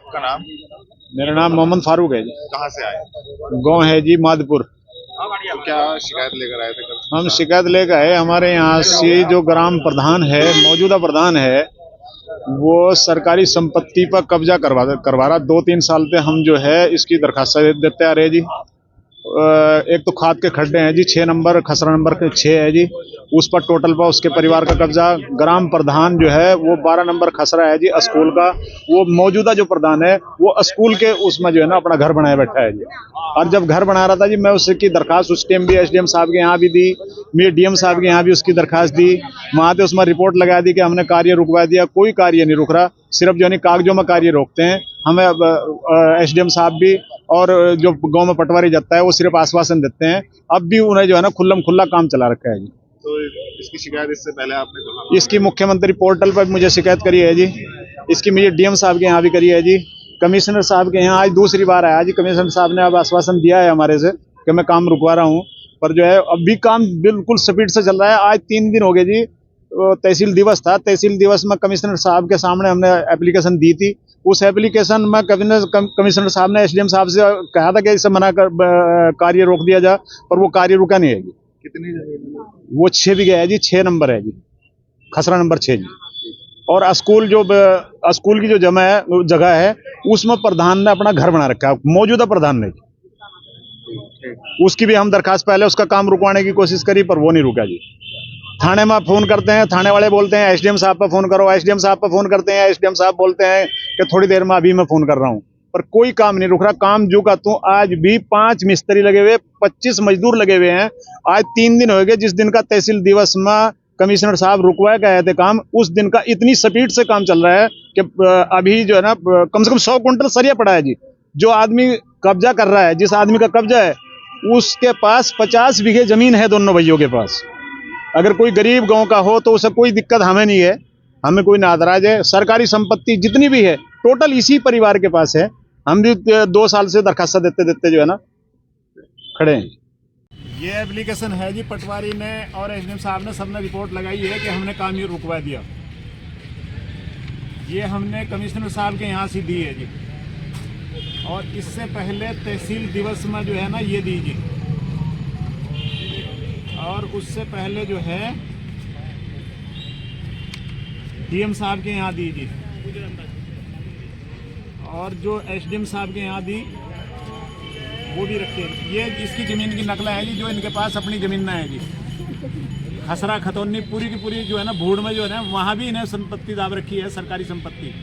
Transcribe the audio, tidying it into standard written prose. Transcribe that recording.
आपका नाम? मेरा नाम मोहम्मद फारूक है जी। कहाँ से आए? गाँव है जी माधपुर। तो क्या शिकायत लेकर आए थे कल? हम शिकायत लेकर आए, हमारे यहाँ से जो ग्राम प्रधान है, मौजूदा प्रधान है, वो सरकारी संपत्ति पर कब्जा करवा रहा। 2-3 साल से हम जो है इसकी दरखास्त देते आ रहे हैं जी। एक तो खाद के खड्डे हैं जी, 6 नंबर खसरा नंबर के 6 है जी, उस पर टोटल पर उसके परिवार का कब्जा। ग्राम प्रधान जो है वो 12 नंबर खसरा है जी स्कूल का। वो मौजूदा जो प्रधान है वो स्कूल के उसमें जो है ना अपना घर बनाए बैठा है जी। और जब घर बना रहा था जी, मैं उसकी दरखास्त उस टाइम भी एसडीएम साहब के यहाँ भी दी, मैं डीएम साहब के यहाँ भी उसकी दरखास्त दी। वहाँ पे उसमें रिपोर्ट लगा दी कि हमने कार्य रुकवा दिया। कोई कार्य नहीं रुक रहा, सिर्फ जो है कागजों में कार्य रोकते हैं। हमें एसडीएम साहब भी और जो गांव में पटवारी जाता है वो सिर्फ आश्वासन देते हैं। अब भी उन्हें जो है ना खुल्लम खुल्ला काम चला रखा है जी। तो इसकी शिकायत इससे पहले आपने कहा? इसकी मुख्यमंत्री पोर्टल पर मुझे शिकायत करी है जी। इसकी मुझे डीएम साहब के यहाँ भी करी है जी। कमिश्नर साहब के यहाँ आज दूसरी बार आया जी। कमिश्नर साहब ने अब आश्वासन दिया है हमारे से कि मैं काम रुकवा रहा हूँ, पर जो है अभी काम बिल्कुल स्पीड से चल रहा है। आज 3 दिन हो गए जी। तहसील दिवस था, तहसील दिवस में कमिश्नर साहब के सामने हमने एप्लीकेशन दी थी। उस एप्लीकेशन में कमिश्नर साहब ने एसडीएम साहब से कहा था कि इसे कार्य रोक दिया जाए, पर वो कार्य रुका नहीं है जी। कितनी जमीन? वो 6 बीघे है जी, 6 नंबर है जी, खसरा नंबर 6 जी। और स्कूल की जो जगह है उसमें प्रधान ने अपना घर बना रखा है, मौजूदा प्रधान ने। उसकी भी हम दरखास्त पहले उसका काम रुकवाने की कोशिश करी, पर वो नहीं रुका जी। थाने में फोन करते हैं, थाने वाले बोलते हैं एसडीएम साहब पर फोन करो। एसडीएम साहब पर फोन करते हैं, एसडीएम साहब बोलते हैं कि थोड़ी देर में अभी मैं फोन कर रहा हूं, पर कोई काम नहीं रुक रहा। काम जो का तू आज भी 5 मिस्त्री लगे हुए, 25 मजदूर लगे हुए हैं। आज 3 दिन हो गए जिस दिन का तहसील दिवस में कमिश्नर साहब रुकवाए गए थे काम, उस दिन का इतनी स्पीड से काम चल रहा है कि अभी जो है ना कम से कम 100 क्विंटल सरिया पड़ा है जी। जो आदमी कब्जा कर रहा है, जिस आदमी का कब्जा है, उसके पास 50 बीघे जमीन है दोनों भाइयों के पास। अगर कोई गरीब गांव का हो तो उसे कोई दिक्कत हमें नहीं है, हमें कोई नाराज है। सरकारी संपत्ति जितनी भी है टोटल इसी परिवार के पास है। हम भी 2 साल से दरखास्त देते देते जो है ना खड़े हैं। ये एप्लीकेशन है जी, पटवारी ने और एसडीएम साहब ने सबने रिपोर्ट लगाई है कि हमने काम ये रुकवा दिया। ये हमने कमिश्नर साहब के यहाँ से दी है जी, और इससे पहले तहसील दिवस में जो है ना ये दी जी, और उससे पहले जो है डीएम साहब के यहाँ दी जी, और जो एसडीएम साहब के यहाँ दी वो भी रखे। ये इसकी ज़मीन की नकलें हैं जी, जो इनके पास अपनी ज़मीन ना है जी। खसरा खतौनी पूरी की पूरी जो है ना भूड़ में जो है ना, वहाँ भी इन्हें संपत्ति दाब रखी है, सरकारी संपत्ति।